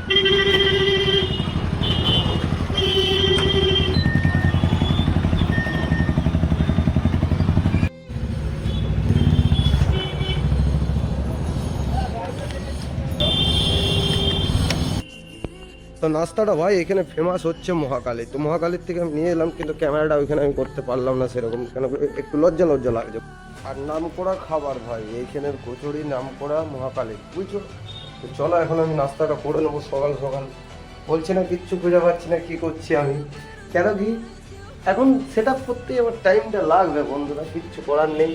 তো নাস্তাটা ভাই এখানে ফেমাস হচ্ছে মহাকালী। তো মহাকালীর থেকে আমি নিয়ে এলাম, কিন্তু ক্যামেরাটা ওইখানে আমি করতে পারলাম না সেরকম, কেন একটু লজ্জা লজ্জা লাগছে। আর নামকরা খাবার ভাই এইখানের কচুরি, নামকরা মহাকালী, বুঝছো। তো চলো এখন আমি নাস্তাটা করে নেবো সকাল সকাল। বলছি না কিচ্ছু খুঁজে পাচ্ছি না কি করছি আমি, কেন কি এখন সেট আপ করতে আমার টাইমটা লাগবে বন্ধুরা, কিচ্ছু করার নেই।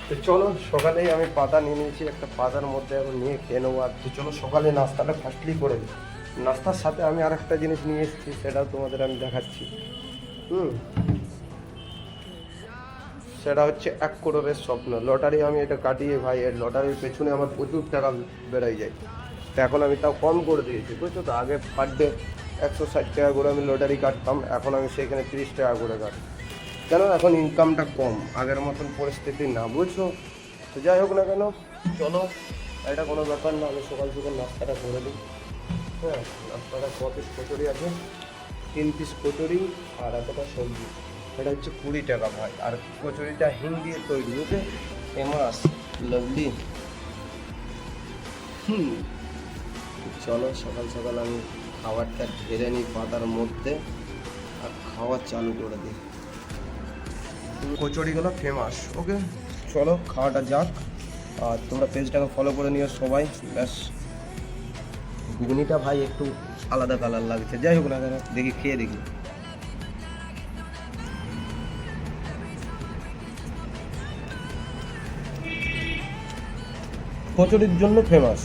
তো চলো সকালেই আমি পাতা নিয়ে নিয়েছি, একটা পাতার মধ্যে এখন নিয়ে খেয়ে নেবো। আর তো চলো সকালে নাস্তাটা ফার্স্টলি করে দিই। নাস্তার সাথে আমি আর একটা জিনিস নিয়ে এসেছি, সেটাও তোমাদের আমি দেখাচ্ছি। সেটা হচ্ছে 1 করোড়ের স্বপ্ন লটারি। আমি এটা কাটিয়ে ভাই, এর লটারির পেছনে আমার প্রচুর টাকা বেড়াই যায়। তো এখন আমি তাও কম করে দিয়েছি, বুঝছো তো। আগে পার ডে 160 টাকা করে আমি লটারি কাটতাম, এখন আমি সেখানে 30 টাকা করে কাটি। কেন এখন ইনকামটা কম, আগের মতন পরিস্থিতি না, বুঝছো। তো যাই হোক না কেন, চলো এটা কোনো ব্যাপার না, আমি সকাল সকাল নাস্তাটা করে দিই। হ্যাঁ, নাস্তাটা 1 পিস কচুরি আছে, 3 পিস কচুরি আর এতটা সবজি। এটা হচ্ছে 20 টাকা ভাই। আর কচুরিটা হিং দিয়ে তৈরি, ওকে, ফেমাস, লাভলি। চলো সকাল সকাল আমি খাবারটা ঢেলে নিই পাতার মধ্যে আর খাওয়া চালু করে দিই। কচুরিগুলো ফেমাস, ওকে। চলো খাওয়াটা যাক। আর তোমরা পেজটাকে ফলো করে নিও সবাই। ব্যাস, ঘুগনিটা ভাই একটু আলাদা কালার লাগছে, যাই হোক না কেন, দেখি খেয়ে দেখি। কচুরির জন্য ফেমাস।